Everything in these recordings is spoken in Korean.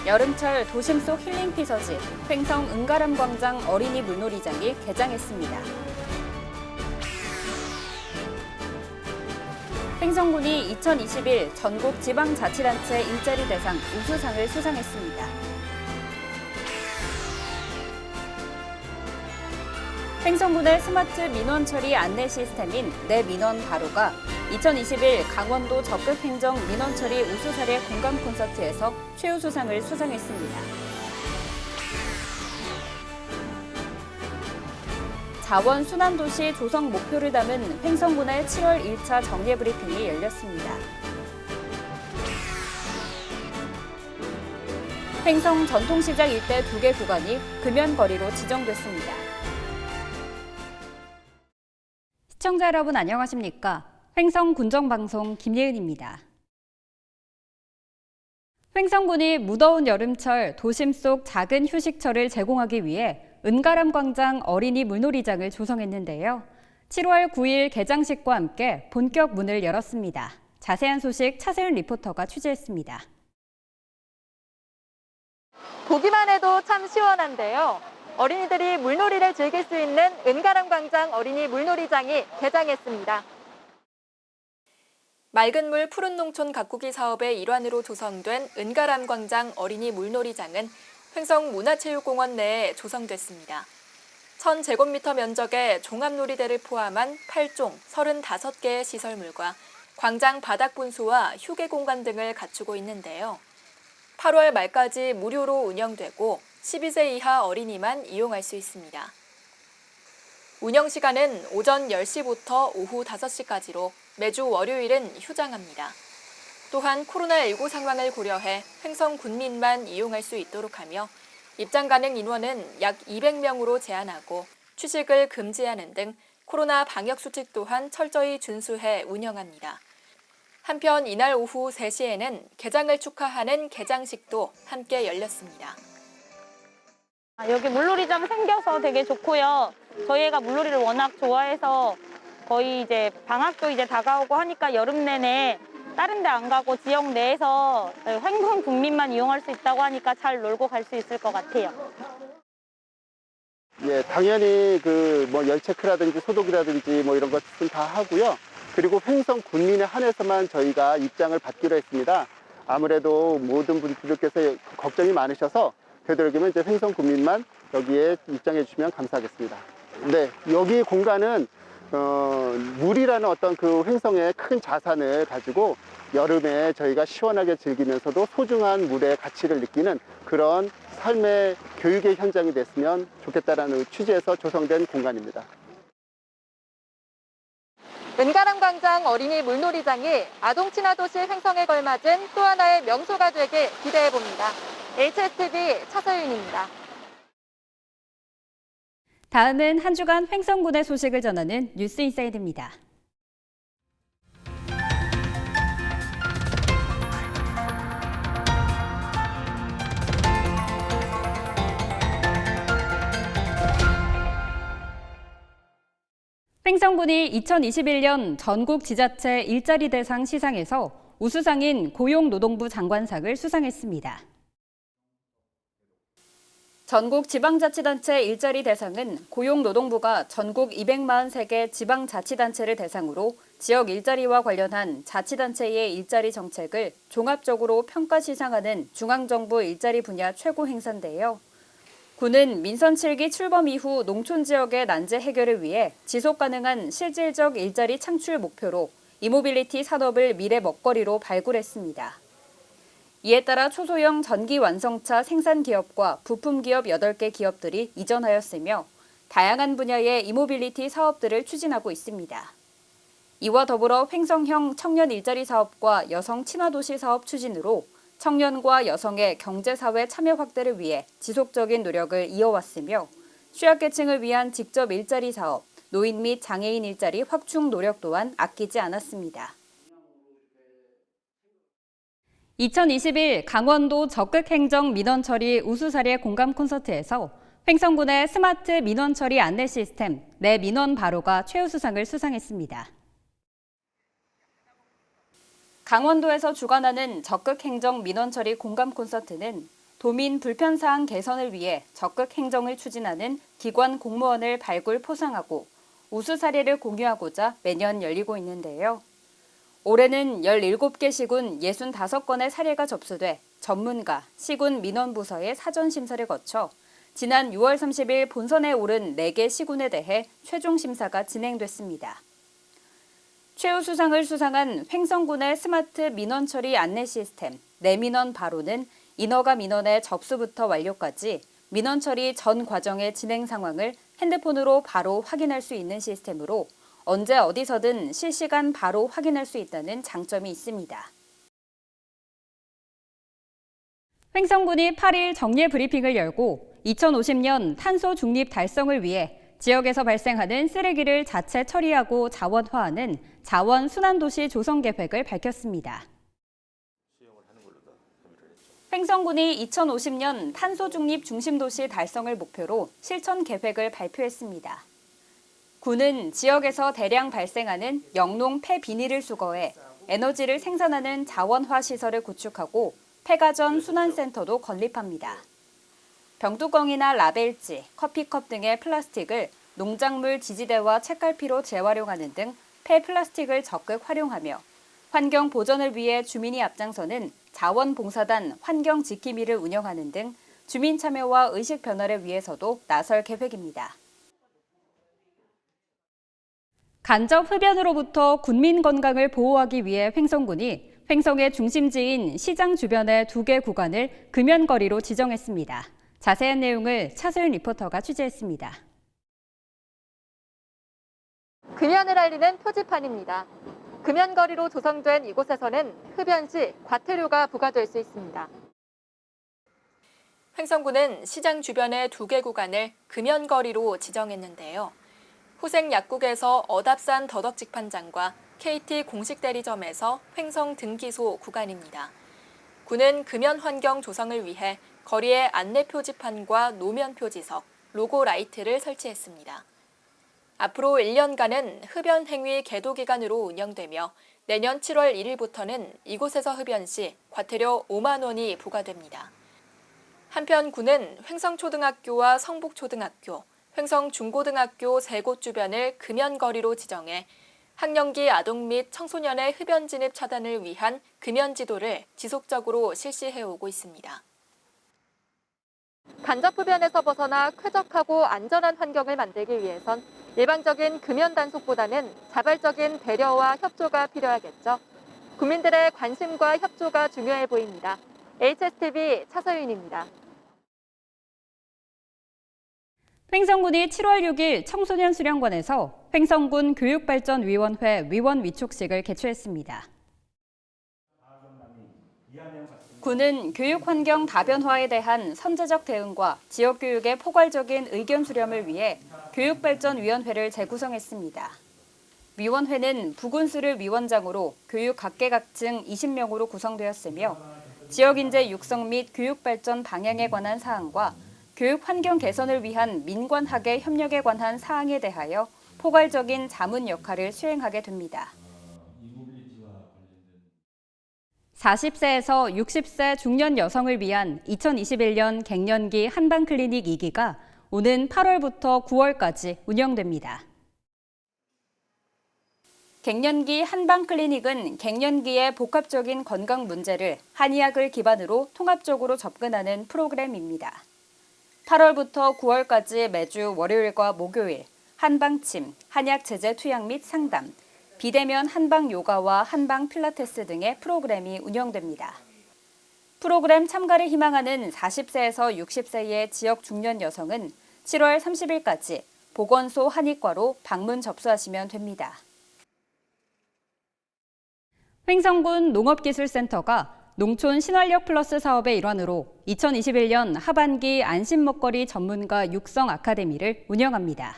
여름철 도심 속 힐링 피서지 횡성 은가람광장 어린이 물놀이장이 개장했습니다. 횡성군이 2021 전국 지방자치단체 일자리 대상 우수상을 수상했습니다. 횡성군의 스마트 민원 처리 안내 시스템인 내 민원 바로가 2021 강원도 적극행정 민원 처리 우수 사례 공감 콘서트에서 최우수상을 수상했습니다. 자원 순환도시 조성 목표를 담은 횡성군의 7월 1차 정례 브리핑이 열렸습니다. 횡성 전통시장 일대 2개 구간이 금연거리로 지정됐습니다. 시청자 여러분 안녕하십니까? 횡성 군정방송 김예은입니다. 횡성군이 무더운 여름철 도심 속 작은 휴식처를 제공하기 위해 은가람광장 어린이 물놀이장을 조성했는데요. 7월 9일 개장식과 함께 본격 문을 열었습니다. 자세한 소식 차세윤 리포터가 취재했습니다. 보기만 해도 참 시원한데요. 어린이들이 물놀이를 즐길 수 있는 은가람광장 어린이 물놀이장이 개장했습니다. 맑은 물 푸른 농촌 가꾸기 사업의 일환으로 조성된 은가람광장 어린이 물놀이장은 횡성 문화체육공원 내에 조성됐습니다. 1000제곱미터 면적의 종합놀이대를 포함한 8종 35개의 시설물과 광장 바닥 분수와 휴게 공간 등을 갖추고 있는데요. 8월 말까지 무료로 운영되고 12세 이하 어린이만 이용할 수 있습니다. 운영 시간은 오전 10시부터 오후 5시까지로 매주 월요일은 휴장합니다. 또한 코로나19 상황을 고려해 횡성 군민만 이용할 수 있도록 하며 입장 가능 인원은 약 200명으로 제한하고 취식을 금지하는 등 코로나 방역 수칙 또한 철저히 준수해 운영합니다. 한편 이날 오후 3시에는 개장을 축하하는 개장식도 함께 열렸습니다. 여기 물놀이장 생겨서 되게 좋고요. 저희 애가 물놀이를 워낙 좋아해서 거의 이제 방학도 이제 다가오고 하니까 여름 내내 다른 데 안 가고 지역 내에서 횡성 국민만 이용할 수 있다고 하니까 잘 놀고 갈 수 있을 것 같아요. 예, 당연히 열 체크라든지 소독이라든지 이런 것은 다 하고요. 그리고 횡성 군민에 한해서만 저희가 입장을 받기로 했습니다. 아무래도 모든 분들께서 걱정이 많으셔서 되도록이면 이제 횡성 군민만 여기에 입장해 주시면 감사하겠습니다. 네, 여기 공간은 물이라는 어떤 그 횡성의 큰 자산을 가지고 여름에 저희가 시원하게 즐기면서도 소중한 물의 가치를 느끼는 그런 삶의 교육의 현장이 됐으면 좋겠다라는 취지에서 조성된 공간입니다. 은가람광장 어린이 물놀이장이 아동 친화 도시 횡성에 걸맞은 또 하나의 명소가 되길 기대해봅니다. HSTV 차서윤입니다. 다음은 한 주간 횡성군의 소식을 전하는 뉴스인사이드입니다. 횡성군이 2021년 전국 지자체 일자리 대상 시상에서 우수상인 고용노동부 장관상을 수상했습니다. 전국 지방자치단체 일자리 대상은 고용노동부가 전국 243개 지방자치단체를 대상으로 지역 일자리와 관련한 자치단체의 일자리 정책을 종합적으로 평가 시상하는 중앙정부 일자리 분야 최고 행사인데요. 군은 민선 7기 출범 이후 농촌 지역의 난제 해결을 위해 지속가능한 실질적 일자리 창출 목표로 이모빌리티 산업을 미래 먹거리로 발굴했습니다. 이에 따라 초소형 전기 완성차 생산 기업과 부품 기업 8개 기업들이 이전하였으며 다양한 분야의 이모빌리티 사업들을 추진하고 있습니다. 이와 더불어 횡성형 청년 일자리 사업과 여성 친화도시 사업 추진으로 청년과 여성의 경제사회 참여 확대를 위해 지속적인 노력을 이어왔으며 취약계층을 위한 직접 일자리 사업, 노인 및 장애인 일자리 확충 노력 또한 아끼지 않았습니다. 2021 강원도 적극행정 민원처리 우수사례 공감 콘서트에서 횡성군의 스마트 민원처리 안내 시스템 내 민원 바로가 최우수상을 수상했습니다. 강원도에서 주관하는 적극행정 민원처리 공감 콘서트는 도민 불편사항 개선을 위해 적극 행정을 추진하는 기관 공무원을 발굴 포상하고 우수 사례를 공유하고자 매년 열리고 있는데요. 올해는 17개 시군 65건의 사례가 접수돼 전문가, 시군 민원부서의 사전심사를 거쳐 지난 6월 30일 본선에 오른 4개 시군에 대해 최종 심사가 진행됐습니다. 최우수상을 수상한 횡성군의 스마트 민원 처리 안내 시스템 내민원 바로는 인허가 민원의 접수부터 완료까지 민원 처리 전 과정의 진행 상황을 핸드폰으로 바로 확인할 수 있는 시스템으로 언제 어디서든 실시간 바로 확인할 수 있다는 장점이 있습니다. 횡성군이 8일 정례 브리핑을 열고 2050년 탄소 중립 달성을 위해 지역에서 발생하는 쓰레기를 자체 처리하고 자원화하는 자원순환도시 조성 계획을 밝혔습니다. 횡성군이 2050년 탄소 중립 중심도시 달성을 목표로 실천 계획을 발표했습니다. 군은 지역에서 대량 발생하는 영농 폐비닐을 수거해 에너지를 생산하는 자원화 시설을 구축하고 폐가전 순환센터도 건립합니다. 병뚜껑이나 라벨지, 커피컵 등의 플라스틱을 농작물 지지대와 책갈피로 재활용하는 등 폐플라스틱을 적극 활용하며 환경 보전을 위해 주민이 앞장서는 자원봉사단 환경지킴이를 운영하는 등 주민 참여와 의식 변화를 위해서도 나설 계획입니다. 간접 흡연으로부터 군민 건강을 보호하기 위해 횡성군이 횡성의 중심지인 시장 주변의 2개 구간을 금연거리로 지정했습니다. 자세한 내용을 차소연 리포터가 취재했습니다. 금연을 알리는 표지판입니다. 금연거리로 조성된 이곳에서는 흡연 시 과태료가 부과될 수 있습니다. 횡성군은 시장 주변의 2개 구간을 금연거리로 지정했는데요. 후생 약국에서 어답산 더덕직판장과 KT 공식 대리점에서 횡성 등기소 구간입니다. 군은 금연 환경 조성을 위해 거리에 안내 표지판과 노면 표지석, 로고 라이트를 설치했습니다. 앞으로 1년간은 흡연 행위 계도 기간으로 운영되며 내년 7월 1일부터는 이곳에서 흡연 시 과태료 5만 원이 부과됩니다. 한편 군은 횡성초등학교와 성북초등학교, 횡성중고등학교 3곳 주변을 금연거리로 지정해 학령기 아동 및 청소년의 흡연 진입 차단을 위한 금연 지도를 지속적으로 실시해오고 있습니다. 간접 흡연에서 벗어나 쾌적하고 안전한 환경을 만들기 위해선 일반적인 금연 단속보다는 자발적인 배려와 협조가 필요하겠죠. 국민들의 관심과 협조가 중요해 보입니다. HSTV 차서윤입니다. 횡성군이 7월 6일 청소년 수련관에서 횡성군 교육발전위원회 위원 위촉식을 개최했습니다. 군은 교육환경 다변화에 대한 선제적 대응과 지역교육의 포괄적인 의견 수렴을 위해 교육발전위원회를 재구성했습니다. 위원회는 부군수를 위원장으로 교육 각계각층 20명으로 구성되었으며 지역인재 육성 및 교육발전 방향에 관한 사항과 교육 환경 개선을 위한 민관학의 협력에 관한 사항에 대하여 포괄적인 자문 역할을 수행하게 됩니다. 40세에서 60세 중년 여성을 위한 2021년 갱년기 한방클리닉 2기가 오는 8월부터 9월까지 운영됩니다. 갱년기 한방클리닉은 갱년기의 복합적인 건강 문제를 한의학을 기반으로 통합적으로 접근하는 프로그램입니다. 8월부터 9월까지 매주 월요일과 목요일 한방침, 한약 제제 투약 및 상담, 비대면 한방 요가와 한방 필라테스 등의 프로그램이 운영됩니다. 프로그램 참가를 희망하는 40세에서 60세의 지역 중년 여성은 7월 30일까지 보건소 한의과로 방문 접수하시면 됩니다. 횡성군 농업기술센터가 농촌 신활력 플러스 사업의 일환으로 2021년 하반기 안심 먹거리 전문가 육성 아카데미를 운영합니다.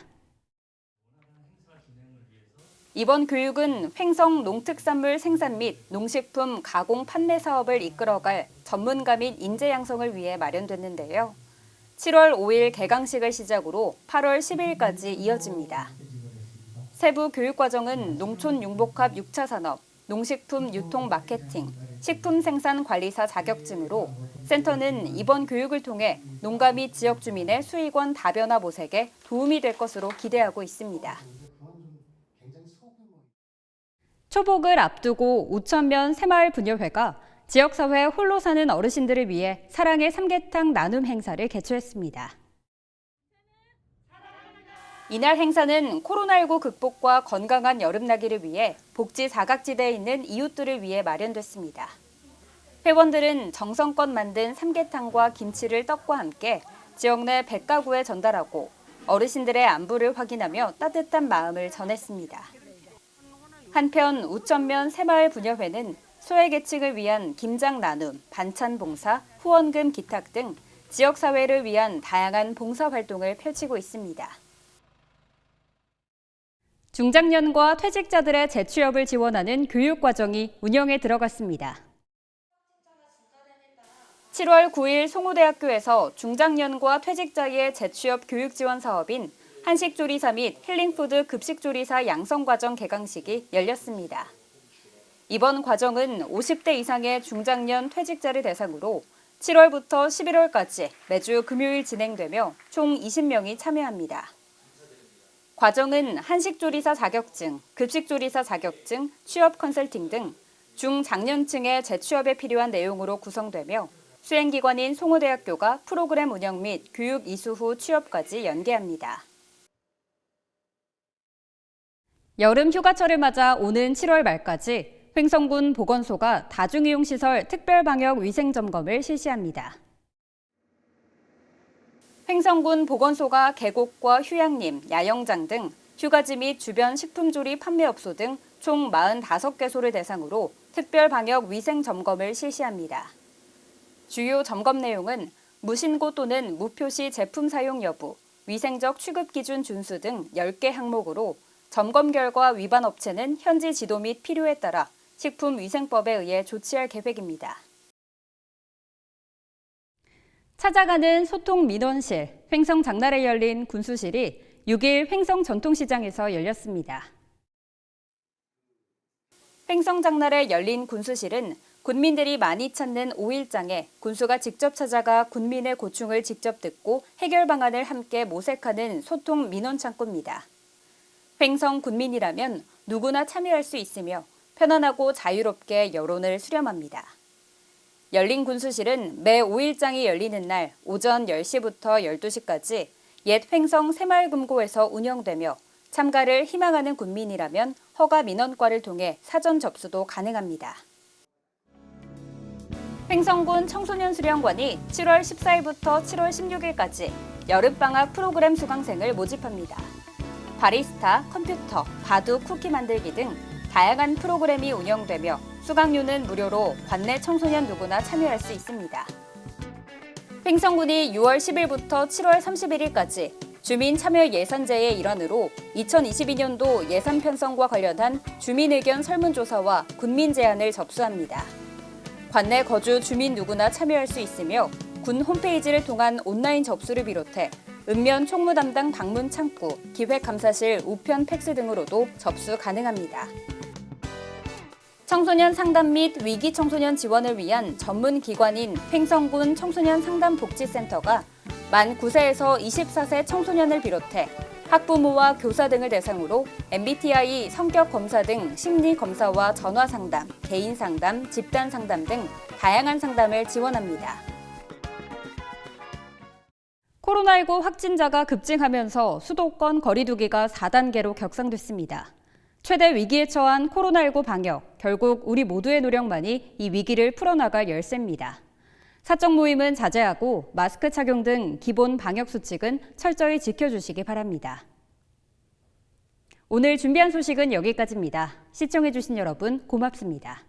이번 교육은 횡성 농특산물 생산 및 농식품 가공 판매 사업을 이끌어갈 전문가 및 인재 양성을 위해 마련됐는데요. 7월 5일 개강식을 시작으로 8월 10일까지 이어집니다. 세부 교육과정은 농촌 융복합 6차 산업, 농식품 유통 마케팅, 식품 생산 관리사 자격증으로 센터는 이번 교육을 통해 농가 및 지역 주민의 수익원 다변화 모색에 도움이 될 것으로 기대하고 있습니다. 초복을 앞두고 우천면 새마을 부녀회가 지역사회 홀로 사는 어르신들을 위해 사랑의 삼계탕 나눔 행사를 개최했습니다. 이날 행사는 코로나19 극복과 건강한 여름나기를 위해 복지 사각지대에 있는 이웃들을 위해 마련됐습니다. 회원들은 정성껏 만든 삼계탕과 김치를 떡과 함께 지역 내 100가구에 전달하고 어르신들의 안부를 확인하며 따뜻한 마음을 전했습니다. 한편 우천면 새마을 부녀회는 소외계층을 위한 김장 나눔, 반찬 봉사, 후원금 기탁 등 지역사회를 위한 다양한 봉사활동을 펼치고 있습니다. 중장년과 퇴직자들의 재취업을 지원하는 교육과정이 운영에 들어갔습니다. 7월 9일 송호대학교에서 중장년과 퇴직자의 재취업 교육 지원 사업인 한식조리사 및 힐링푸드 급식조리사 양성과정 개강식이 열렸습니다. 이번 과정은 50대 이상의 중장년 퇴직자를 대상으로 7월부터 11월까지 매주 금요일 진행되며 총 20명이 참여합니다. 과정은 한식조리사 자격증, 급식조리사 자격증, 취업 컨설팅 등 중장년층의 재취업에 필요한 내용으로 구성되며 수행기관인 송호대학교가 프로그램 운영 및 교육 이수 후 취업까지 연계합니다. 여름 휴가철을 맞아 오는 7월 말까지 횡성군 보건소가 다중이용시설 특별방역 위생점검을 실시합니다. 횡성군 보건소가 계곡과 휴양림, 야영장 등 휴가지 및 주변 식품조리 판매업소 등 총 45개소를 대상으로 특별방역 위생점검을 실시합니다. 주요 점검 내용은 무신고 또는 무표시 제품 사용 여부, 위생적 취급 기준 준수 등 10개 항목으로 점검 결과 위반 업체는 현지 지도 및 필요에 따라 식품위생법에 의해 조치할 계획입니다. 찾아가는 소통 민원실, 횡성 장날에 열린 군수실이 6일 횡성 전통시장에서 열렸습니다. 횡성 장날에 열린 군수실은 군민들이 많이 찾는 5일장에 군수가 직접 찾아가 군민의 고충을 직접 듣고 해결 방안을 함께 모색하는 소통 민원 창구입니다. 횡성 군민이라면 누구나 참여할 수 있으며 편안하고 자유롭게 여론을 수렴합니다. 열린 군수실은 매 5일장이 열리는 날 오전 10시부터 12시까지 옛 횡성 새마을금고에서 운영되며 참가를 희망하는 군민이라면 허가 민원과를 통해 사전 접수도 가능합니다. 횡성군 청소년수련관이 7월 14일부터 7월 16일까지 여름방학 프로그램 수강생을 모집합니다. 바리스타, 컴퓨터, 바둑, 쿠키 만들기 등 다양한 프로그램이 운영되며 수강료는 무료로 관내 청소년 누구나 참여할 수 있습니다. 횡성군이 6월 10일부터 7월 31일까지 주민 참여 예산제의 일환으로 2022년도 예산 편성과 관련한 주민 의견 설문조사와 군민 제안을 접수합니다. 관내 거주 주민 누구나 참여할 수 있으며 군 홈페이지를 통한 온라인 접수를 비롯해 읍면 총무 담당 방문 창구, 기획감사실 우편 팩스 등으로도 접수 가능합니다. 청소년 상담 및 위기 청소년 지원을 위한 전문 기관인 횡성군 청소년 상담복지센터가 만 9세에서 24세 청소년을 비롯해 학부모와 교사 등을 대상으로 MBTI 성격 검사 등 심리 검사와 전화 상담, 개인 상담, 집단 상담 등 다양한 상담을 지원합니다. 코로나19 확진자가 급증하면서 수도권 거리 두기가 4단계로 격상됐습니다. 최대 위기에 처한 코로나19 방역, 결국 우리 모두의 노력만이 이 위기를 풀어나갈 열쇠입니다. 사적 모임은 자제하고 마스크 착용 등 기본 방역 수칙은 철저히 지켜주시기 바랍니다. 오늘 준비한 소식은 여기까지입니다. 시청해주신 여러분 고맙습니다.